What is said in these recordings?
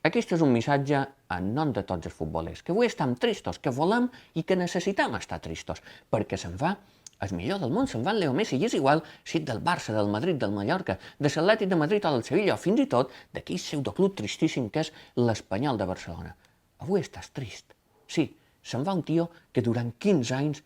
Aquest és un missatge en nom de tots els futbolers, que avui estem tristos, que volem i que necessitem estar tristos, perquè se'n va el millor del món, se'n va en Leo Messi, i és igual si és del Barça, del Madrid, del Mallorca, de l'Atlètic de Madrid o del Sevilla, o fins i tot d'aquell pseudoclub tristíssim que és l'Espanyol de Barcelona. Avui estàs trist. Sí, se'n va un tio que durant 15 anys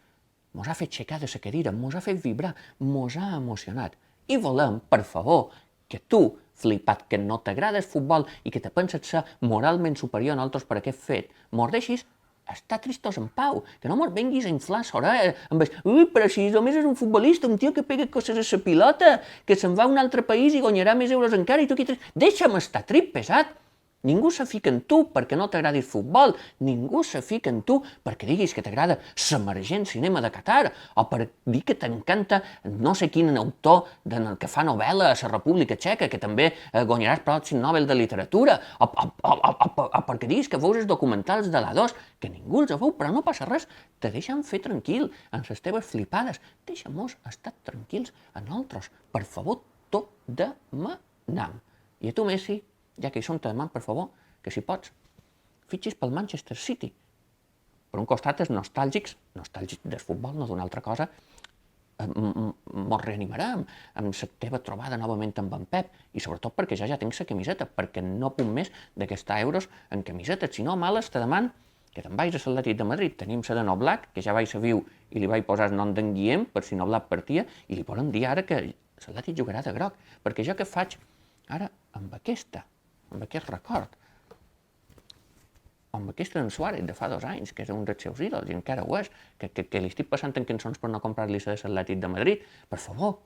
mos ha fet aixecar de la cadira, mos ha fet vibrar, mos ha emocionat. I volem, per favor, que tu, flipat, que no t'agrada el futbol i que te penses ser moralment superior a nosaltres per aquest fet, mos deixis estar tristos en pau, que no mos venguis a inflar l'orella amb el ui, però si només és un futbolista, un tio que pega coses a la pilota, que se'n va a un altre país i guanyarà més euros encara i tu aquí... Deixa'm estar trip, pesat! Ningú se fica en tu perquè no t'agradi el futbol, ningú se fica en tu perquè diguis que t'agrada l'emergent cinema de Qatar, o per dir que t'encanta no sé quin autor que fa novel·la a la República Txeca, que també guanyaràs el pròxim Nobel de Literatura, o perquè diguis que veus els documentals de l'A2, que ningú els veu, però no passa res, te deixen fer tranquil amb les teves flipades, deixa'm-nos estar tranquils a nosaltres, per favor, tot demanam. I a tu, Messi, ja que hi som, te deman, per favor, que si pots, fitxis pel Manchester City. Per un costat, els nostàlgics del futbol, no d'una altra cosa, mos reanimarem amb la teva trobada novament amb en Pep, i sobretot perquè ja tinc la camiseta, perquè no puc més de gastar euros en camisetes, si no, males, te deman que te'n vagis a l'Atlètic de Madrid. Tenim la de Noblat, que ja vaig a viu i li vaig posar el nom d'en Guillem, per si Noblat partia, i li podem dir ara que l'Atlètic jugarà de groc, perquè jo què faig ara amb aquesta, amb aquest record, amb aquest en Suárez de fa 2 anys, que és un dels seus ídols, i encara ho és, que li estic passant en cançons per no comprar-li la de l'Atlètic de Madrid. Per favor,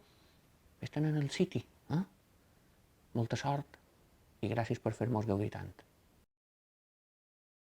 vés-te'n al City. Molta sort i gràcies per fer-nos gaudir tant.